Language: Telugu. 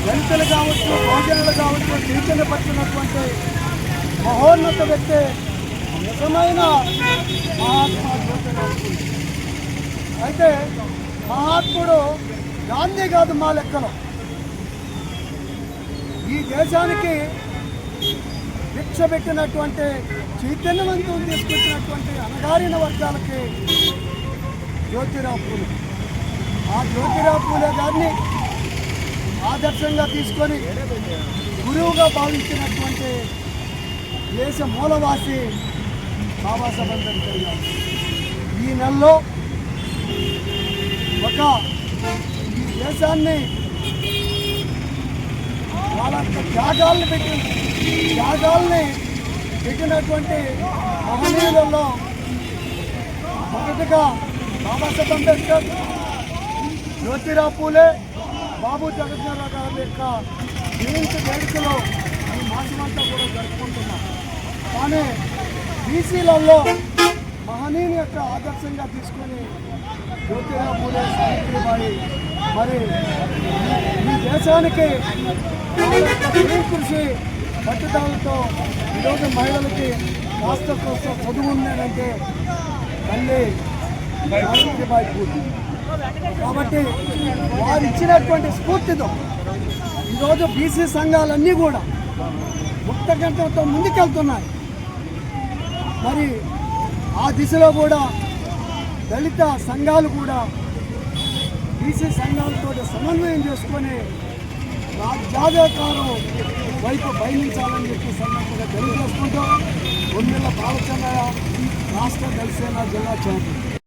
దళితులు కావచ్చు, బహుజనులు కావచ్చు చైతన్యపరిచినటువంటి మహోన్నత వ్యక్తి నిజమైన మహాత్మా జ్యోతిరావు పూలే. అయితే మహాత్ముడు గాంధీ కాదు మా లెక్కలో. ఈ దేశానికి భిక్ష పెట్టినటువంటి చైతన్యవంతులు తీసుకొచ్చినటువంటి అణగారిన వర్గాలకి జ్యోతిరావు పూలే. ఆ జ్యోతిరావు పూలే గారిని ఆదర్శంగా తీసుకొని గురువుగా భావించినటువంటి దేశ మూలవాసి బాబాసాహెబ్ అంబేద్కర్ గారు ఈ నెలలో ఈ దేశాన్ని వాళ్ళ త్యాగాల్ని పెట్టినటువంటి మహనీయులలో మొదటగా బాబాసాహెబ్ అంబేద్కర్, జ్యోతిరావు పూలే, బాబు జగజ్జనరావు గారి యొక్క జయంతి వేడుకలో ఈ మాసమంతా కూడా జరుపుకుంటున్నాం. కానీ బీసీలలో మహనీయుని యొక్క ఆదర్శంగా తీసుకొని జ్యోతిరావు పూలే, సావిత్రిబాయి మరి ఈ దేశానికి స్వయం కృషి పట్టుదలతో ఈరోజు మహిళలకి కాస్త కోస్త చదువు ఉన్నాడంటే తల్లి సావిత్రిబాయి పూలే. కాబట్టి వారు ఇచ్చినటువంటి స్ఫూర్తితో ఈరోజు బీసీ సంఘాలన్నీ కూడా ముక్తకంఠంతో ముందుకెళ్తున్నాయి. మరి ఆ దిశలో కూడా దళిత సంఘాలు కూడా బీసీ సంఘాలతో సమన్వయం చేసుకొని రాజ్యాధికారం వైపు పయనించాలని చెప్పి సందర్భంగా తెలియజేసుకుంటూ 9 బాలచంద్రయ్య రాష్ట్ర దళిత జిల్లా చైర్మన్.